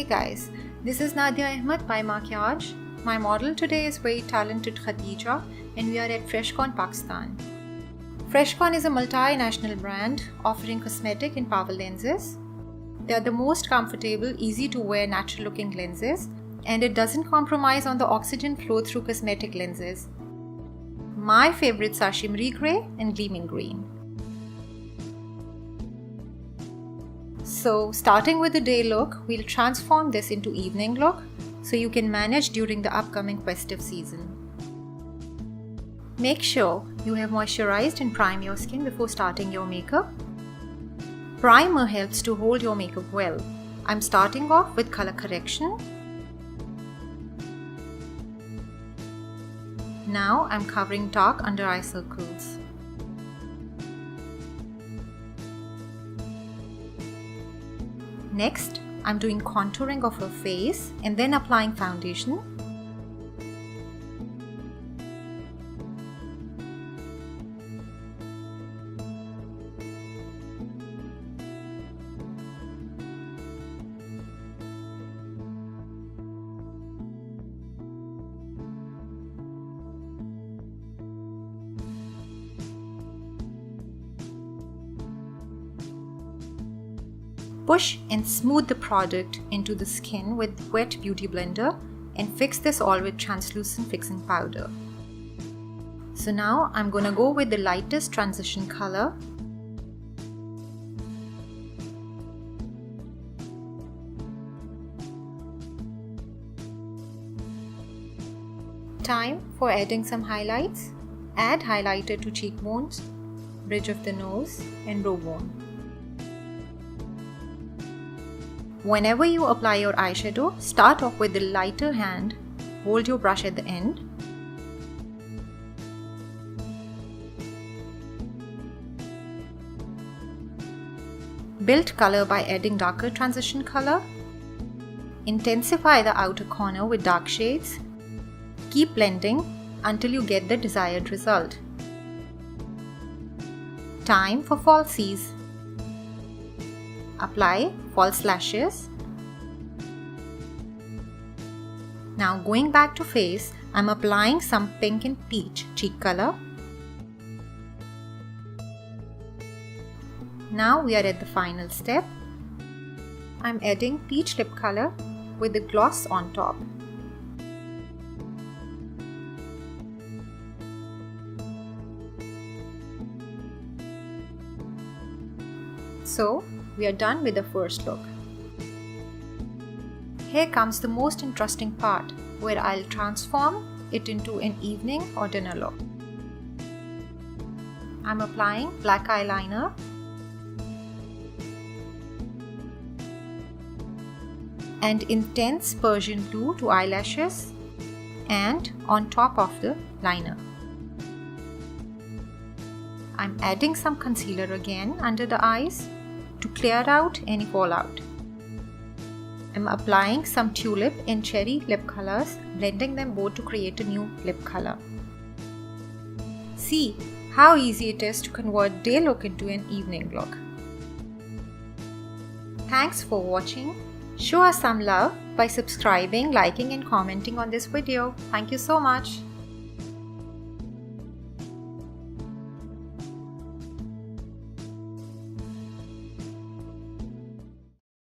guys, this is Nadia Ahmed by Makiaj. My model today is very talented Khadija and we are at FreshKon, Pakistan. FreshKon is a multinational brand offering cosmetic and power lenses. They are the most comfortable, easy to wear natural looking lenses and it doesn't compromise on the oxygen flow through cosmetic lenses. My favorites are shimmery grey and gleaming green. So starting with the day look, we'll transform this into evening look so you can manage during the upcoming festive season. Make sure you have moisturized and primed your skin before starting your makeup. Primer helps to hold your makeup well. I'm starting off with color correction. Now I'm covering dark under eye circles. Next, I'm doing contouring of her face and then applying foundation. Push and smooth the product into the skin with wet beauty blender and fix this all with translucent fixing powder. So now I'm gonna go with the lightest transition color. Time for adding some highlights. Add highlighter to cheekbones, bridge of the nose and brow bone. Whenever you apply your eyeshadow, start off with the lighter hand, hold your brush at the end. Build color by adding darker transition color. Intensify the outer corner with dark shades. Keep blending until you get the desired result. Time for falsies. Apply false lashes. Now going back to face, I'm applying some pink and peach cheek color. Now we are at the final step. I'm adding peach lip color with the gloss on top. So, we are done with the first look. Here comes the most interesting part where I'll transform it into an evening or dinner look. I'm applying black eyeliner and intense Persian blue to eyelashes and on top of the liner. I'm adding some concealer again under the eyes to clear out any fallout. I'm applying some tulip and cherry lip colors, blending them both to create a new lip color. See how easy it is to convert day look into an evening look. Thanks for watching. Show us some love by subscribing, liking and commenting on this video. Thank you so much.